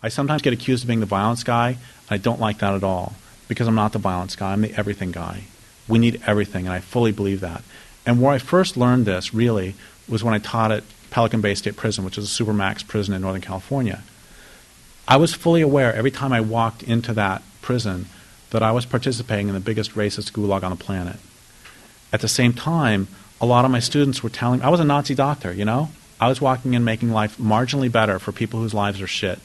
I sometimes get accused of being the violence guy, and I don't like that at all, because I'm not the violence guy. I'm the everything guy. We need everything, and I fully believe that. And where I first learned this, really, was when I taught at Pelican Bay State Prison, which is a supermax prison in Northern California. I was fully aware every time I walked into that prison that I was participating in the biggest racist gulag on the planet. At the same time, a lot of my students were telling me, I was a Nazi doctor, you know? I was walking in making life marginally better for people whose lives are shit.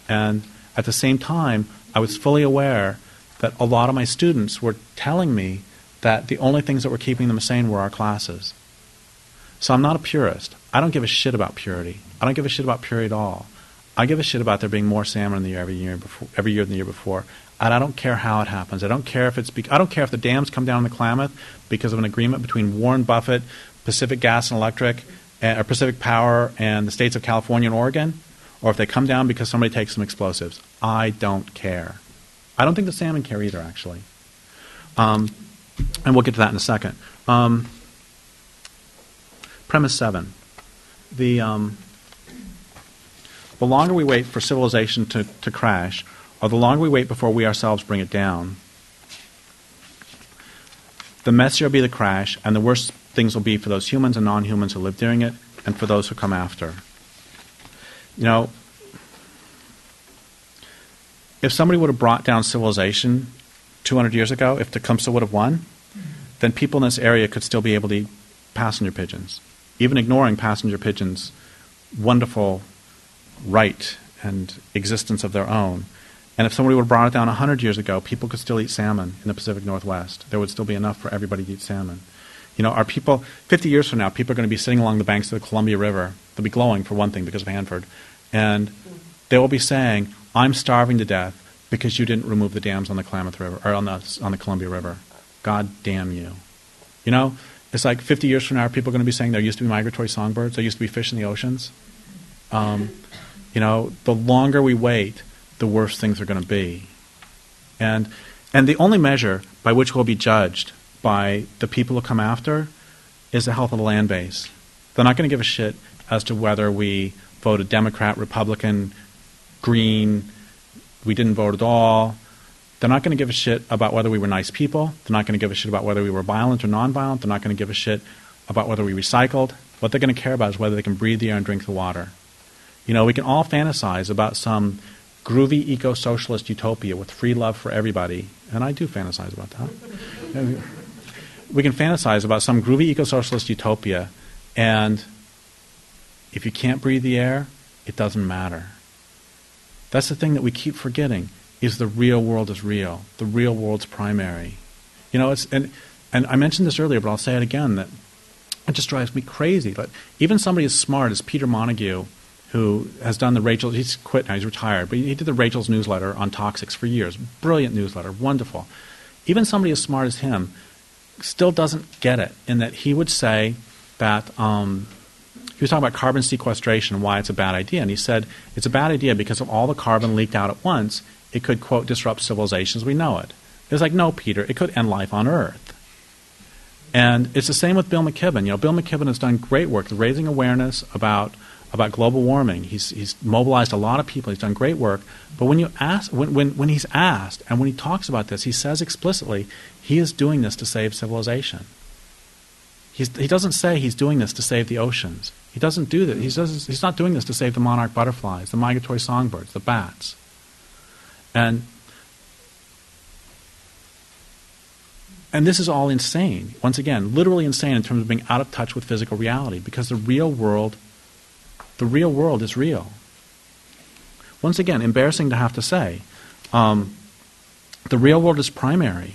And at the same time, I was fully aware that a lot of my students were telling me that the only things that were keeping them sane were our classes. So I'm not a purist. I don't give a shit about purity. I don't give a shit about purity at all. I give a shit about there being more salmon in the year every year than the year before. And I don't care how it happens. I don't care if I don't care if the dams come down in the Klamath because of an agreement between Warren Buffett, Pacific Gas and Electric, or Pacific Power, and the states of California and Oregon, or if they come down because somebody takes some explosives. I don't care. I don't think the salmon care either, actually. And we'll get to that in a second. Premise 7. The longer we wait for civilization to crash, or the longer we wait before we ourselves bring it down, the messier will be the crash, and the worse things will be for those humans and non-humans who live during it, and for those who come after. You know, if somebody would have brought down civilization 200 years ago, if Tecumseh would have won, then people in this area could still be able to eat passenger pigeons, even ignoring passenger pigeons' wonderful right and existence of their own. And if somebody would have brought it down 100 years ago, people could still eat salmon in the Pacific Northwest. There would still be enough for everybody to eat salmon. You know, our people, 50 years from now, people are going to be sitting along the banks of the Columbia River. They'll be glowing, for one thing, because of Hanford. And they will be saying, I'm starving to death because you didn't remove the dams on the Klamath River, or on the Columbia River. God damn you. You know, it's like 50 years from now, people are going to be saying there used to be migratory songbirds, there used to be fish in the oceans. You know, the longer we wait, the worse things are going to be. And the only measure by which we'll be judged by the people who come after is the health of the land base. They're not going to give a shit as to whether we voted Democrat, Republican, Green, we didn't vote at all. They're not going to give a shit about whether we were nice people. They're not going to give a shit about whether we were violent or nonviolent. They're not going to give a shit about whether we recycled. What they're going to care about is whether they can breathe the air and drink the water. You know, we can all fantasize about some groovy eco-socialist utopia with free love for everybody, and I do fantasize about that. We can fantasize about some groovy eco-socialist utopia, and if you can't breathe the air, it doesn't matter. That's the thing that we keep forgetting, is the real world is real. The real world's primary. You know, and I mentioned this earlier, but I'll say it again, that it just drives me crazy. But even somebody as smart as Peter Montague, who has done the Rachel's, he's quit now, he's retired, but he did the Rachel's newsletter on toxics for years. Brilliant newsletter, wonderful. Even somebody as smart as him still doesn't get it, in that he would say that, he was talking about carbon sequestration and why it's a bad idea, and he said it's a bad idea because of all the carbon leaked out at once, it could, quote, disrupt civilization as we know it. It was like, no, Peter, it could end life on Earth. And it's the same with Bill McKibben. You know, Bill McKibben has done great work raising awareness about global warming. He's mobilized a lot of people. He's done great work. But when you ask, when he's asked, and when he talks about this, he says explicitly, he is doing this to save civilization. He doesn't say he's doing this to save the oceans. He doesn't do that. He's not doing this to save the monarch butterflies, the migratory songbirds, the bats. And this is all insane. Once again, literally insane in terms of being out of touch with physical reality, because the real world is real. Once again, embarrassing to have to say, the real world is primary.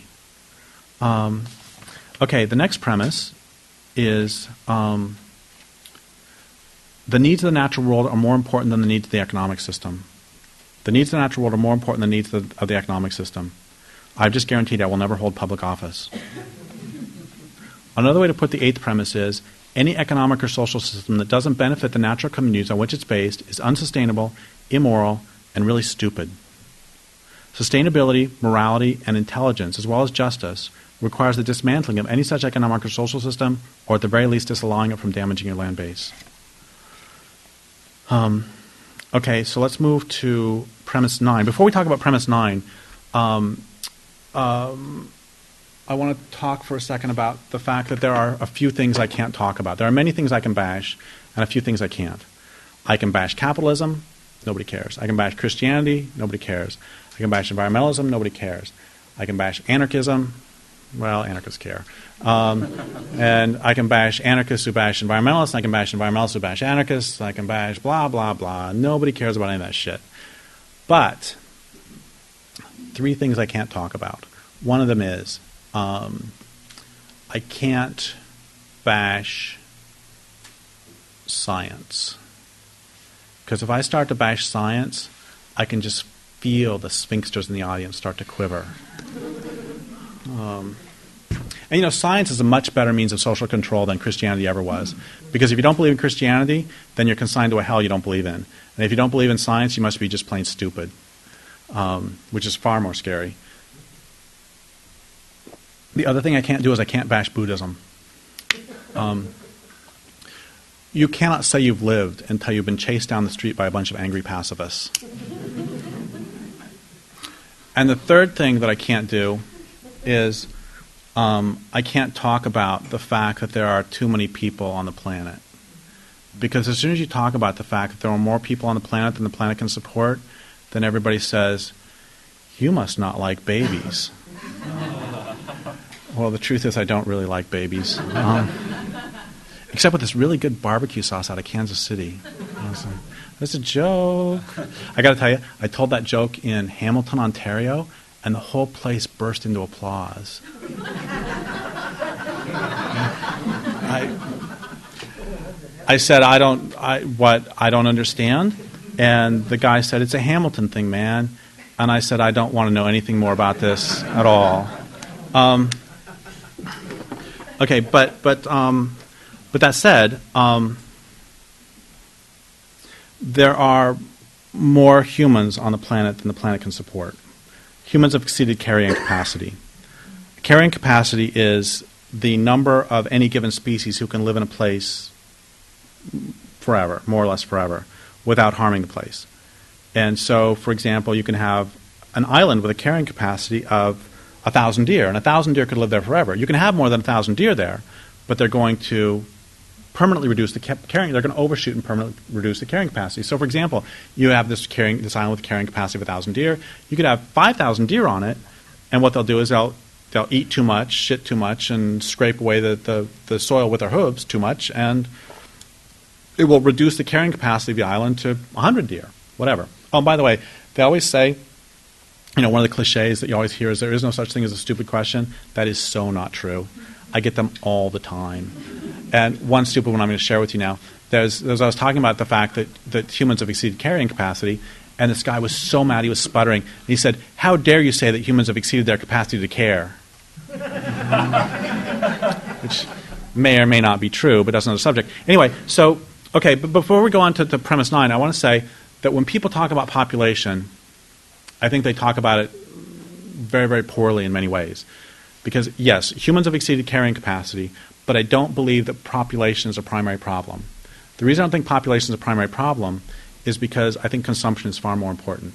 Okay, the next premise is the needs of the natural world are more important than the needs of the economic system. The needs of the natural world are more important than the needs of the economic system. I've just guaranteed I will never hold public office. Another way to put the eighth premise is, any economic or social system that doesn't benefit the natural communities on which it's based is unsustainable, immoral, and really stupid. Sustainability, morality, and intelligence, as well as justice, requires the dismantling of any such economic or social system, or at the very least disallowing it from damaging your land base. Okay, so let's move to premise 9. Before we talk about premise 9, I want to talk for a second about the fact that there are a few things I can't talk about. There are many things I can bash, and a few things I can't. I can bash capitalism, nobody cares. I can bash Christianity, nobody cares. I can bash environmentalism, nobody cares. I can bash anarchism, well, anarchists care. And I can bash anarchists who bash environmentalists, and I can bash environmentalists who bash anarchists, I can bash blah, blah, blah. Nobody cares about any of that shit. But 3 things I can't talk about. One of them is I can't bash science. Because if I start to bash science, I can just feel the sphincters in the audience start to quiver. And science is a much better means of social control than Christianity ever was. Because if you don't believe in Christianity, then you're consigned to a hell you don't believe in. And if you don't believe in science, you must be just plain stupid, which is far more scary. The other thing I can't do is I can't bash Buddhism. You cannot say you've lived until you've been chased down the street by a bunch of angry pacifists. And the third thing that I can't do is I can't talk about the fact that there are too many people on the planet. Because as soon as you talk about the fact that there are more people on the planet than the planet can support, then everybody says, you must not like babies. Well, the truth is I don't really like babies. Except with this really good barbecue sauce out of Kansas City. That's a joke. I got to tell you, I told that joke in Hamilton, Ontario, and the whole place burst into applause. I said, I don't understand. And the guy said, it's a Hamilton thing, man. And I said, I don't want to know anything more about this at all. Okay, but that said, there are more humans on the planet than the planet can support. Humans have exceeded carrying capacity. Carrying capacity is the number of any given species who can live in a place forever, more or less forever, without harming the place. And so, for example, you can have an island with a carrying capacity of 1,000 deer, and 1,000 deer could live there forever. You can have more than 1,000 deer there, but they're going to permanently reduce the carrying. They're going to overshoot and permanently reduce the carrying capacity. So, for example, you have this island with carrying capacity of 1,000 deer. You could have 5,000 deer on it, and what they'll do is they'll eat too much, shit too much, and scrape away the soil with their hooves too much, and it will reduce the carrying capacity of the island to 100 deer, whatever. Oh, and by the way, they always say, one of the cliches that you always hear is there is no such thing as a stupid question. That is so not true. I get them all the time. And one stupid one I'm going to share with you now. I was talking about the fact that humans have exceeded carrying capacity, and this guy was so mad he was sputtering. And he said, how dare you say that humans have exceeded their capacity to care? Which may or may not be true, but that's another subject. Anyway, so, okay, but before we go on to premise 9, I want to say that when people talk about population, I think they talk about it very, very poorly in many ways. Because, yes, humans have exceeded carrying capacity, but I don't believe that population is a primary problem. The reason I don't think population is a primary problem is because I think consumption is far more important.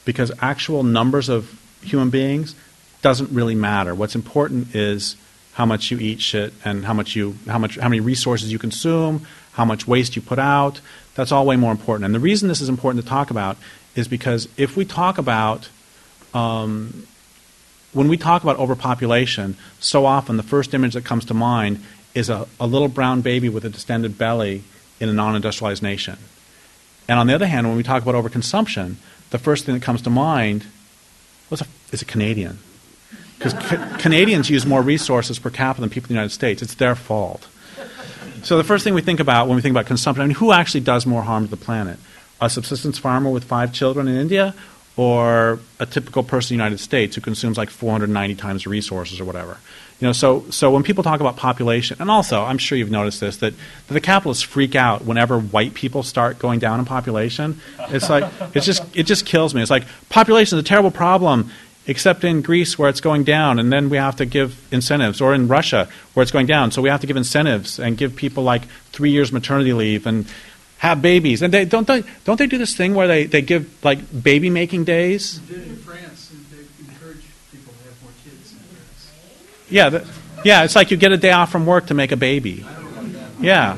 Because actual numbers of human beings doesn't really matter. What's important is how much you eat shit and how many resources you consume, how much waste you put out. That's all way more important. And the reason this is important to talk about is because if we talk about when we talk about overpopulation, so often the first image that comes to mind is a little brown baby with a distended belly in a non-industrialized nation. And on the other hand, when we talk about overconsumption, the first thing that comes to mind is a Canadian. Because Canadians use more resources per capita than people in the United States. It's their fault. So the first thing we think about when we think about consumption, who actually does more harm to the planet? A subsistence farmer with 5 children in India, or a typical person in the United States who consumes like 490 times the resources or whatever. So when people talk about population, and also I'm sure you've noticed this, that the capitalists freak out whenever white people start going down in population. It's like it just kills me. It's like population is a terrible problem, except in Greece where it's going down, and then we have to give incentives, or in Russia where it's going down, so we have to give incentives and give people like 3 years maternity leave, and have babies. And don't they do this thing where they give like baby making days? They did in France, and they encourage people to have more kids in France. Yeah, yeah. It's like you get a day off from work to make a baby. I don't know about that. Yeah.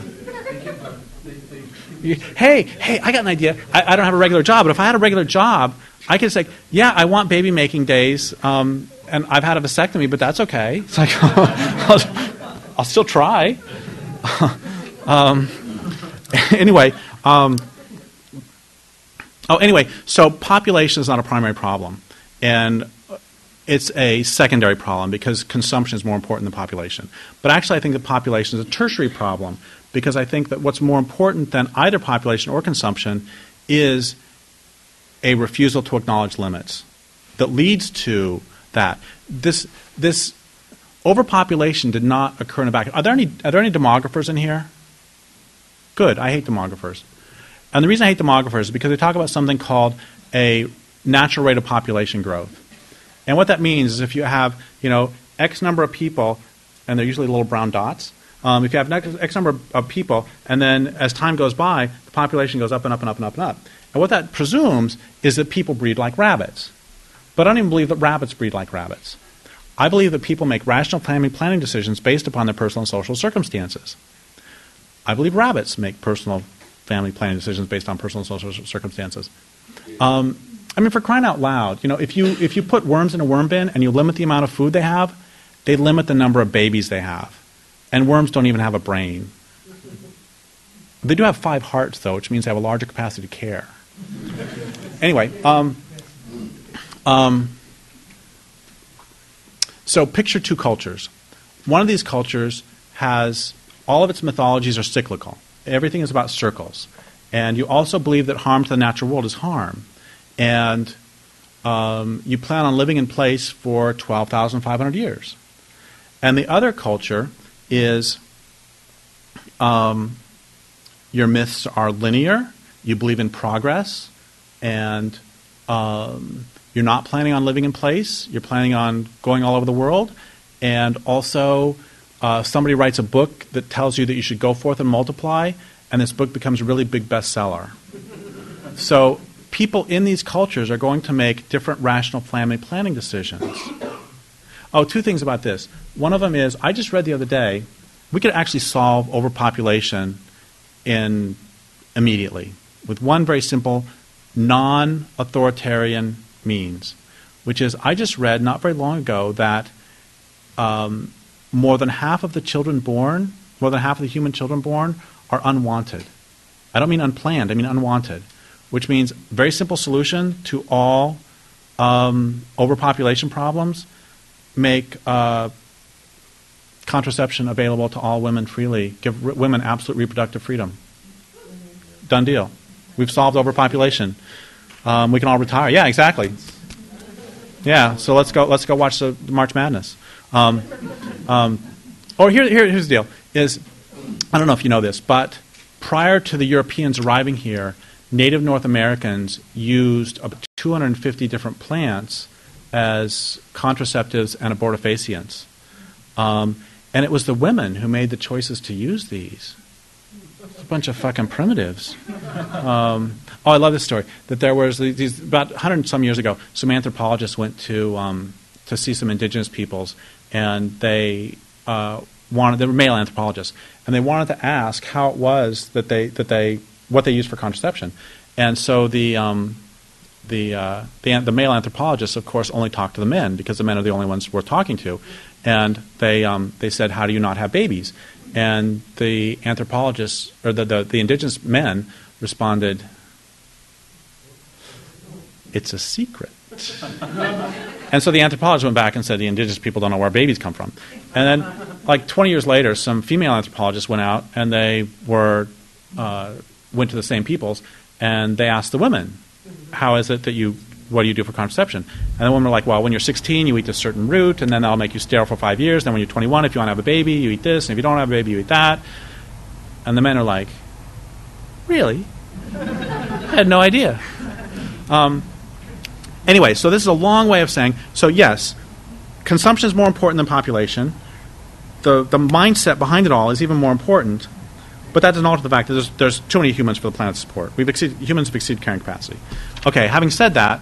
Hey, I got an idea. I don't have a regular job, but if I had a regular job, I could say, yeah, I want baby making days, and I've had a vasectomy, but that's okay. It's like, I'll still try. Anyway, so population is not a primary problem, and it's a secondary problem because consumption is more important than population. But actually, I think that population is a tertiary problem because I think that what's more important than either population or consumption is a refusal to acknowledge limits that leads to that. This overpopulation did not occur in the back. Are there any demographers in here? Good. I hate demographers. And the reason I hate demographers is because they talk about something called a natural rate of population growth. And what that means is if you have, X number of people, and they're usually little brown dots, if you have X number of people, and then as time goes by, the population goes up and up and up and up and up. And what that presumes is that people breed like rabbits. But I don't even believe that rabbits breed like rabbits. I believe that people make rational planning decisions based upon their personal and social circumstances. I believe rabbits make personal family planning decisions based on personal and social circumstances. For crying out loud, if you put worms in a worm bin and you limit the amount of food they have, they limit the number of babies they have. And worms don't even have a brain. They do have 5 hearts, though, which means they have a larger capacity to care. Anyway, so picture 2 cultures. One of these cultures has all of its mythologies are cyclical. Everything is about circles. And you also believe that harm to the natural world is harm. And you plan on living in place for 12,500 years. And the other culture is your myths are linear, you believe in progress, and you're not planning on living in place, you're planning on going all over the world, and also somebody writes a book that tells you that you should go forth and multiply, and this book becomes a really big bestseller. So people in these cultures are going to make different rational family planning decisions. Oh, 2 things about this. One of them is, I just read the other day, we could actually solve overpopulation immediately with one very simple, non-authoritarian means, which is, I just read not very long ago that more than half of the human children born are unwanted. I don't mean unplanned, I mean unwanted, which means very simple solution to all overpopulation problems, make contraception available to all women freely, give women absolute reproductive freedom. Done deal. We've solved overpopulation. We can all retire. Yeah, exactly. Yeah, so let's go watch the March Madness. Here's the deal, is, I don't know if you know this, but prior to the Europeans arriving here, Native North Americans used 250 different plants as contraceptives and abortifacients. And it was the women who made the choices to use these. It's a bunch of fucking primitives. I love this story. That there was these about 100 some years ago, some anthropologists went to see some indigenous peoples, and they were male anthropologists, and they wanted to ask how it was that what they used for contraception. And so the male anthropologists, of course, only talked to the men because the men are the only ones worth talking to. And they said, "How do you not have babies?" And the anthropologists, or the indigenous men, responded, "It's a secret." And so the anthropologists went back and said, "The indigenous people don't know where babies come from." And then, like 20 years later, some female anthropologists went out and they went to the same peoples, and they asked the women, "How is it that what do you do for contraception?" And the women were like, "Well, when you're 16, you eat this certain root, and then that'll make you sterile for 5 years. Then when you're 21, if you want to have a baby, you eat this, and if you don't have a baby, you eat that." And the men are like, "Really? I had no idea." Anyway, so this is a long way of saying, so yes, consumption is more important than population. The mindset behind it all is even more important. But that doesn't alter the fact that there's too many humans for the planet to support. Humans have exceeded carrying capacity. Okay, having said that,